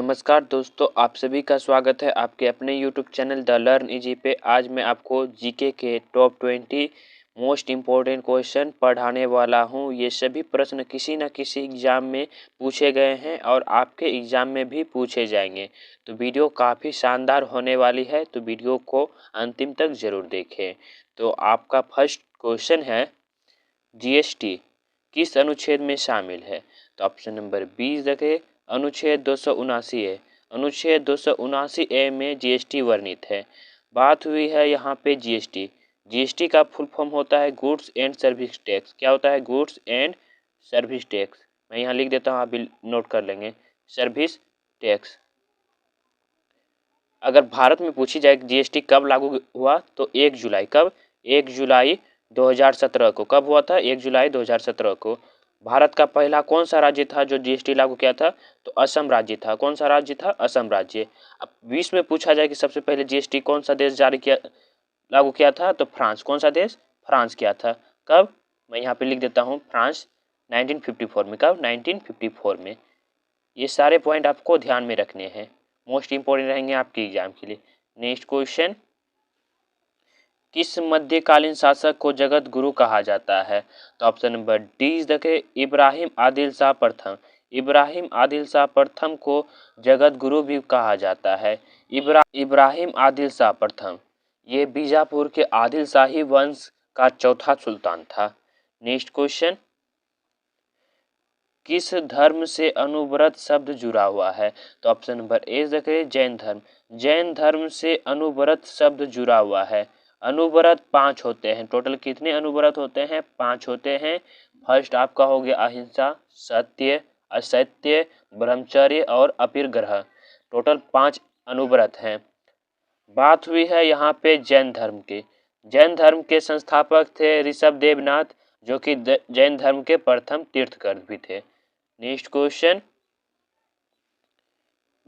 नमस्कार दोस्तों, आप सभी का स्वागत है आपके अपने YouTube channel the learn easy पे। आज मैं आपको जीके के टॉप 20 मोस्ट इम्पोर्टेंट क्वेश्चन पढ़ाने वाला हूं। ये सभी प्रश्न किसी न किसी एग्ज़ाम में पूछे गए हैं और आपके एग्ज़ाम में भी पूछे जाएंगे। तो वीडियो काफ़ी शानदार होने वाली है, तो वीडियो को अंतिम तक ज़रूर देखें। तो आपका फर्स्ट क्वेश्चन है, जीएसटी किस अनुच्छेद में शामिल है? तो ऑप्शन नंबर 20 देखें, अनुच्छेद 279 है। अनुच्छेद 279 ए में जीएसटी वर्णित है। बात हुई है यहाँ पे जीएसटी। जीएसटी का फुल फॉर्म होता है गुड्स एंड सर्विस टैक्स। क्या होता है? Goods and service tax. मैं यहाँ लिख देता हूँ, आप भी नोट कर लेंगे, सर्विस टैक्स। अगर भारत में पूछी जाए जीएसटी कब लागू हुआ, तो 1 जुलाई। कब? 1 जुलाई 2017 को। कब हुआ था? 1 जुलाई 2017 को। भारत का पहला कौन सा राज्य था जो जीएसटी लागू किया था? तो असम राज्य था। कौन सा राज्य था? असम राज्य। अब 20 में पूछा जाए कि सबसे पहले जीएसटी कौन सा देश लागू किया था, तो फ्रांस। कौन सा देश? फ्रांस किया था। कब? मैं यहाँ पे लिख देता हूँ, फ्रांस 1954 में। कब? 1954 में। ये सारे पॉइंट आपको ध्यान में रखने हैं, मोस्ट इंपोर्टेंट रहेंगे आपके एग्जाम के लिए। नेक्स्ट क्वेश्चन, किस मध्यकालीन शासक को जगत गुरु कहा जाता है? तो ऑप्शन नंबर डी देखें, इब्राहिम आदिल शाह प्रथम। इब्राहिम आदिल शाह प्रथम को जगत गुरु भी कहा जाता है। इब्राहिम आदिल शाह प्रथम, ये बीजापुर के आदिल शाही वंश का चौथा सुल्तान था। नेक्स्ट क्वेश्चन, किस धर्म से अनुव्रत शब्द जुड़ा हुआ है? तो ऑप्शन नंबर ए देखें, जैन धर्म। जैन धर्म से अनुव्रत शब्द जुड़ा हुआ है। अनुव्रत 5 होते हैं। टोटल कितने अनुव्रत होते हैं? 5 होते हैं। फर्स्ट आपका हो गया अहिंसा, सत्य, असत्य, ब्रह्मचर्य और अपरिग्रह। टोटल 5 अनुव्रत हैं। बात हुई है यहाँ पे जैन धर्म के। जैन धर्म के संस्थापक थे ऋषभ देवनाथ, जो कि जैन धर्म के प्रथम तीर्थंकर भी थे। नेक्स्ट क्वेश्चन,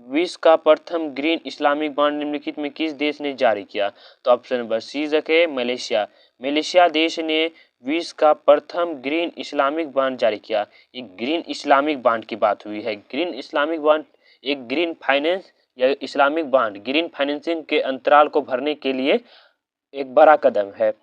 विश्व का प्रथम ग्रीन इस्लामिक बॉन्ड निम्नलिखित में किस देश ने जारी किया? तो ऑप्शन नंबर सी रखे, मलेशिया। मलेशिया देश ने विश्व का प्रथम ग्रीन इस्लामिक बॉन्ड जारी किया। एक ग्रीन इस्लामिक बॉन्ड की बात हुई है। ग्रीन इस्लामिक बॉन्ड एक ग्रीन फाइनेंस या इस्लामिक बॉन्ड, ग्रीन फाइनेंसिंग के अंतराल को भरने के लिए एक बड़ा कदम है।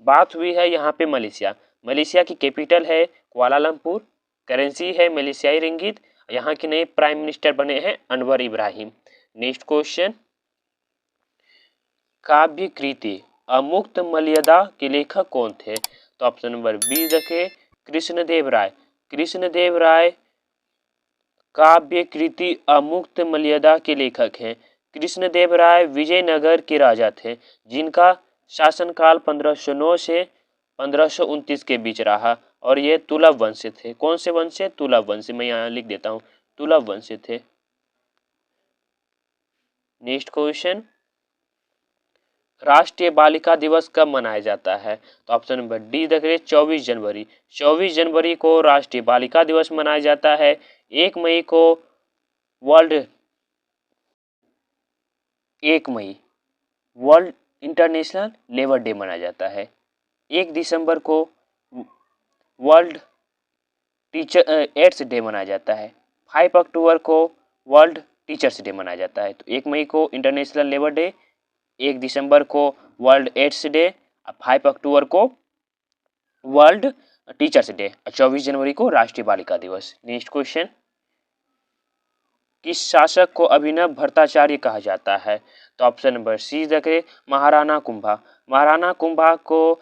बात हुई है यहाँ पे मलेशिया। मलेशिया की कैपिटल है कुआलालंपुर। करेंसी है मलेशियाई रिंगित। यहाँ के नए प्राइम मिनिस्टर बने हैं अनवर इब्राहिम। नेक्स्ट क्वेश्चन, काव्य कृति अमुक्त मर्यादा के लेखक कौन थे? तो ऑप्शन नंबर बी रखे, कृष्णदेव राय। कृष्णदेव राय काव्य कृति अमुक्त मर्यादा के लेखक हैं। कृष्णदेव राय विजयनगर के राजा थे, जिनका शासनकाल 1509 से 1529 के बीच रहा और ये तुलव वंश से थे। कौन से वंश से? तुलव वंश से। मैं यहाँ लिख देता हूँ, तुलव वंश से थे। नेक्स्ट क्वेश्चन, राष्ट्रीय बालिका दिवस कब मनाया जाता है? तो ऑप्शन नंबर डी देख रहे, 24 जनवरी। 24 जनवरी को राष्ट्रीय बालिका दिवस मनाया जाता है। 1 मई को वर्ल्ड इंटरनेशनल लेबर डे मनाया जाता है। 1 दिसंबर को वर्ल्ड एड्स डे मनाया जाता है। 5 अक्टूबर को वर्ल्ड टीचर्स डे मनाया जाता है। तो 1 मई को इंटरनेशनल लेबर डे, 1 दिसंबर को वर्ल्ड एड्स डे, 5 अक्टूबर को वर्ल्ड टीचर्स डे और 24 जनवरी को राष्ट्रीय बालिका दिवस। नेक्स्ट क्वेश्चन, किस शासक को अभिनव भट्टाचार्य कहा जाता है? तो ऑप्शन नंबर सी देखें, महाराणा कुंभा। महाराणा कुंभा को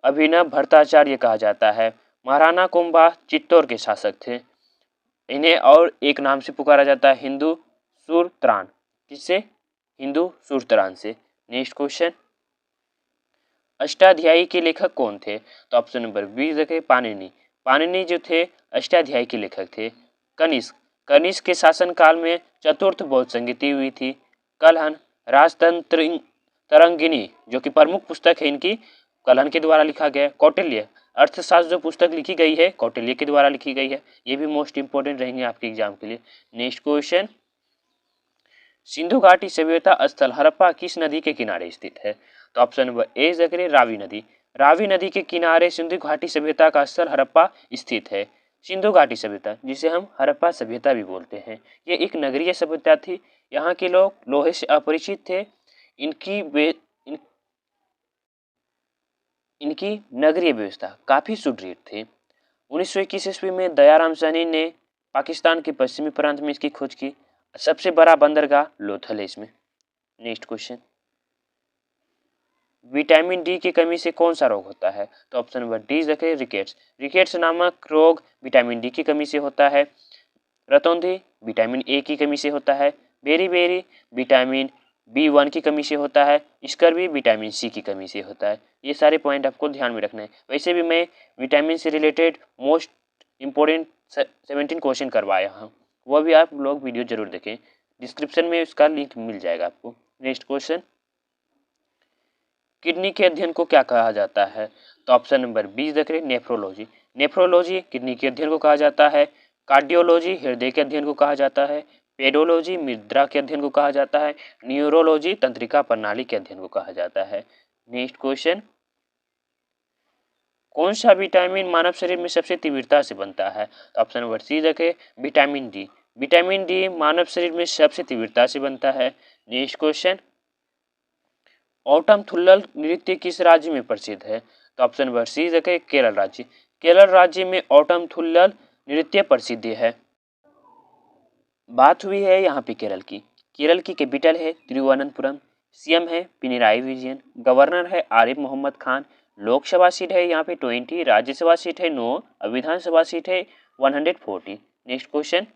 अभिनव भट्टाचार्य कहा जाता है। महाराणा कुंभा चित्तौड़ के शासक थे। इन्हें और एक नाम से पुकारा जाता है, हिंदू सूरत्रान। किससे? हिंदू सूरत्रान से। नेक्स्ट क्वेश्चन, अष्टाध्यायी के लेखक कौन थे? तो ऑप्शन नंबर बी देखें, पाणिनि। पाणिनि जो थे अष्टाध्यायी के लेखक थे। कनिष्क। कनिष्क के शासनकाल में चतुर्थ बौद्ध संगति हुई थी। कलहन, राजतंत्र तरंगिणी जो कि प्रमुख पुस्तक है इनकी, कलहन के द्वारा लिखा गया। कौटिल्य, अर्थशास्त्र जो पुस्तक लिखी गई है कौटिल्य के द्वारा लिखी गई है। ये भी मोस्ट इंपोर्टेंट रहेंगे आपके एग्जाम के लिए। नेक्स्ट क्वेश्चन, सिंधु घाटी सभ्यता स्थल हड़प्पा किस नदी के किनारे स्थित है? तो ऑप्शन नंबर ए जगह रावी नदी। रावी नदी के किनारे सिंधु घाटी सभ्यता का स्थल हड़प्पा स्थित है। सिंधु घाटी सभ्यता, जिसे हम हड़प्पा सभ्यता भी बोलते हैं, ये एक नगरीय सभ्यता थी। यहाँ के लोग लोहे से अपरिचित थे। इनकी इनकी नगरीय व्यवस्था काफी सुदृढ़ थी। 1921 ईस्वी में दयाराम साहनी ने पाकिस्तान के पश्चिमी प्रांत में इसकी खोज की। सबसे बड़ा बंदरगाह लोथल है इसमें। नेक्स्ट क्वेश्चन, विटामिन डी की कमी से कौन सा रोग होता है? तो ऑप्शन नंबर डी रखें रिकेट्स। रिकेट्स नामक रोग विटामिन डी की कमी से होता है। रतौंधी विटामिन ए की कमी से होता है। बेरी विटामिन B1 की कमी से होता है। स्कर्वी विटामिन सी की कमी से होता है। ये सारे पॉइंट आपको ध्यान में रखना है। वैसे भी मैं विटामिन से रिलेटेड मोस्ट इंपॉर्टेंट 17 क्वेश्चन करवाया हूँ, वह भी आप लोग वीडियो जरूर देखें। डिस्क्रिप्शन में उसका लिंक मिल जाएगा आपको। नेक्स्ट क्वेश्चन, किडनी के अध्ययन को क्या कहा जाता है? तो ऑप्शन नंबर 20 देख रहे हैं नेफ्रोलॉजी। नेफ्रोलॉजी किडनी के अध्ययन को कहा जाता है। कार्डियोलॉजी हृदय के अध्ययन को कहा जाता है। पेडोलॉजी मृदा के अध्ययन को कहा जाता है। न्यूरोलॉजी तंत्रिका प्रणाली के अध्ययन को कहा जाता है। नेक्स्ट क्वेश्चन, कौन सा विटामिन मानव शरीर में सबसे तीव्रता से बनता है? तो ऑप्शन नंबर सी देखें विटामिन डी। विटामिन डी मानव शरीर में सबसे तीव्रता से बनता है। नेक्स्ट क्वेश्चन, ऑटम थुल्लल नृत्य किस राज्य में प्रसिद्ध है? तो ऑप्शन नंबर सी देखें केरल राज्य। केरल राज्य में ऑटम थुल्लल नृत्य प्रसिद्ध है। बात हुई है यहाँ पे केरल की। केरल की कैपिटल है तिरुवनंतपुरम। सीएम है पिनराई विजयन। गवर्नर है आरिफ मोहम्मद खान। लोकसभा सीट है यहाँ पे 20। राज्यसभा सीट है 9 और विधानसभा सीट है 140। नेक्स्ट क्वेश्चन,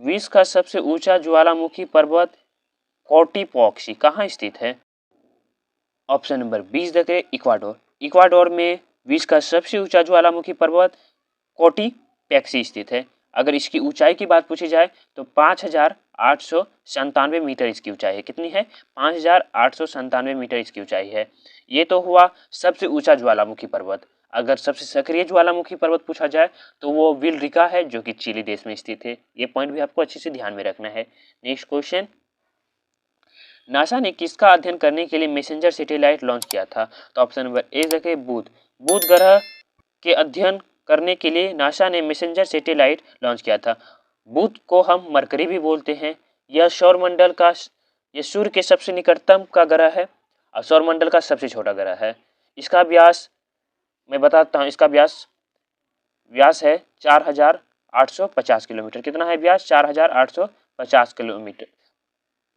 विश्व का सबसे ऊंचा ज्वालामुखी पर्वत कोटिपॉक्सी कहाँ स्थित है? ऑप्शन नंबर 20 देखें इक्वाडोर। इक्वाडोर में विश्व का सबसे ऊंचा ज्वालामुखी पर्वत कोटिपैक्सी स्थित है। अगर इसकी ऊंचाई की बात पूछी जाए तो 5,897 मीटर इसकी ऊंचाई है। कितनी है? 5,897 मीटर इसकी ऊंचाई है। ये तो हुआ सबसे ऊंचा ज्वालामुखी पर्वत। अगर सबसे सक्रिय ज्वालामुखी पर्वत पूछा जाए तो वो विलरिका है, जो कि चिली देश में स्थित है। ये पॉइंट भी आपको अच्छे से ध्यान में रखना है। नेक्स्ट क्वेश्चन, नासा ने किसका अध्ययन करने के लिए मैसेंजर सैटेलाइट लॉन्च किया था? तो ऑप्शन नंबर ए देखें बुध। बुध ग्रह के अध्ययन करने के लिए नासा ने मैसेंजर सैटेलाइट लॉन्च किया था। बुध को हम मरकरी भी बोलते हैं। यह सौरमंडल का यह सूर्य के सबसे निकटतम का ग्रह है और सौरमंडल का सबसे छोटा ग्रह है। इसका व्यास मैं बताता हूँ। इसका व्यास है 4,850 किलोमीटर। कितना है व्यास? 4,850 किलोमीटर।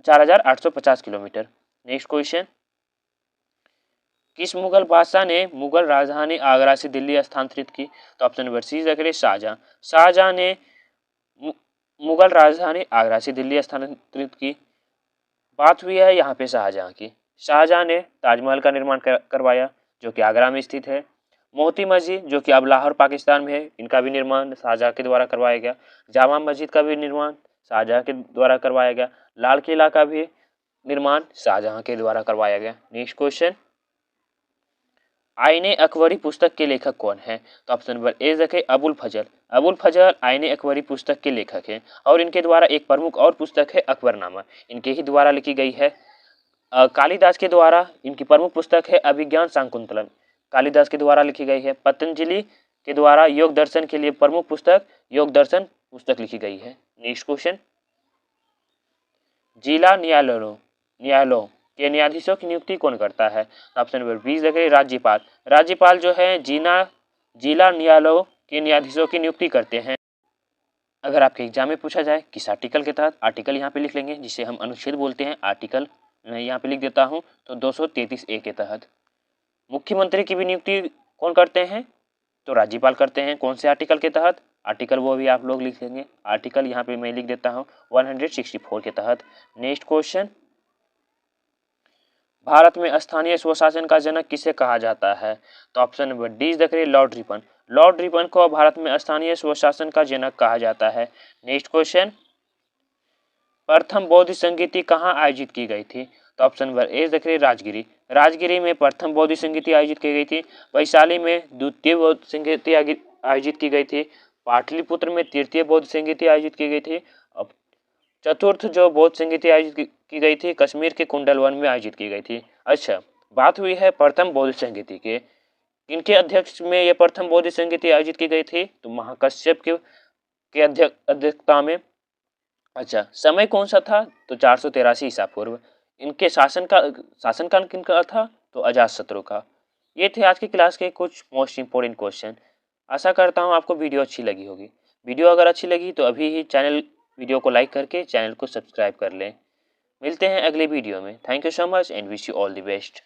4,850 किलोमीटर। नेक्स्ट क्वेश्चन, किस मुगल बादशाह ने मुगल राजधानी आगरा से दिल्ली स्थानांतरित की? तो ऑप्शन नंबर सी देखें शाहजहां। शाहजहां ने मुगल राजधानी आगरा से दिल्ली स्थानांतरित की। बात हुई है यहाँ पे शाहजहां की। शाहजहां ने ताजमहल का निर्माण करवाया, जो कि आगरा में स्थित है। मोती मस्जिद, जो कि अब लाहौर पाकिस्तान में है, इनका भी निर्माण शाहजहां के द्वारा करवाया गया। जामा मस्जिद का भी निर्माण शाहजहां के द्वारा करवाया गया। लाल किला का भी निर्माण शाहजहां के द्वारा करवाया गया। नेक्स्ट क्वेश्चन, आईने अकबरी पुस्तक के लेखक कौन है? तो ऑप्शन नंबर ए देखें अबुल फजल। अबुल फजल आईने अकबरी पुस्तक के लेखक हैं और इनके द्वारा एक प्रमुख और पुस्तक है अकबरनामा, इनके ही द्वारा लिखी गई है। कालिदास के द्वारा इनकी प्रमुख पुस्तक है अभिज्ञान शाकुंतलम, कालिदास के द्वारा लिखी गई है। पतंजलि के द्वारा योग दर्शन के लिए प्रमुख पुस्तक योग दर्शन पुस्तक लिखी गई है। नेक्स्ट क्वेश्चन, जिला न्यायालयों के न्यायाधीशों की नियुक्ति कौन करता है? ऑप्शन नंबर 20 देखें राज्यपाल। राज्यपाल जो है जिला न्यायालयों के न्यायाधीशों की नियुक्ति करते हैं। अगर आपके एग्जाम में पूछा जाए किस आर्टिकल के तहत, आर्टिकल यहाँ पे लिख लेंगे, जिसे हम अनुच्छेद बोलते हैं। आर्टिकल मैं यहाँ पे लिख देता हूँ तो 233A के तहत। मुख्यमंत्री की भी नियुक्ति कौन करते हैं? तो राज्यपाल करते हैं। कौन से आर्टिकल के तहत? आर्टिकल वो भी आप लोग लिख लेंगे। आर्टिकल यहाँ पे मैं लिख देता हूँ 164 के तहत। नेक्स्ट क्वेश्चन, भारत में स्थानीय स्वशासन का जनक किसे कहा जाता है? तो ऑप्शन नंबर डी देख रहे लॉर्ड रिपन। लॉर्ड रिपन को भारत में स्थानीय स्वशासन का जनक कहा जाता है। नेक्स्ट क्वेश्चन, प्रथम बौद्ध संगीति कहाँ आयोजित की गई थी? तो ऑप्शन नंबर ए देख रहे राजगिरी। राजगिरी में प्रथम बौद्ध संगीति आयोजित की गई थी। वैशाली में द्वितीय बौद्ध संगीति आयोजित की गई थी। पाटलिपुत्र में तृतीय बौद्ध संगीति आयोजित की गई थी। अब चतुर्थ जो बौद्ध संगीति आयोजित की गई थी कश्मीर के कुंडलवन में आयोजित की गई थी। अच्छा, बात हुई है प्रथम बौद्ध संगीति के किनके अध्यक्ष में ये प्रथम बौद्ध संगीति आयोजित की गई थी? तो महाकश्यप के अध्यक्षता में। अच्छा, समय कौन सा था? तो 483 ईसा पूर्व। इनके शासनकाल किनका था? तो अजातशत्रु का। ये थे आज की क्लास के कुछ मोस्ट इंपोर्टेंट क्वेश्चन। आशा करता हूँ आपको वीडियो अच्छी लगी होगी। वीडियो अगर अच्छी लगी तो अभी ही वीडियो को लाइक करके चैनल को सब्सक्राइब कर लें। मिलते हैं अगले वीडियो में। Thank you so much and wish you all the best.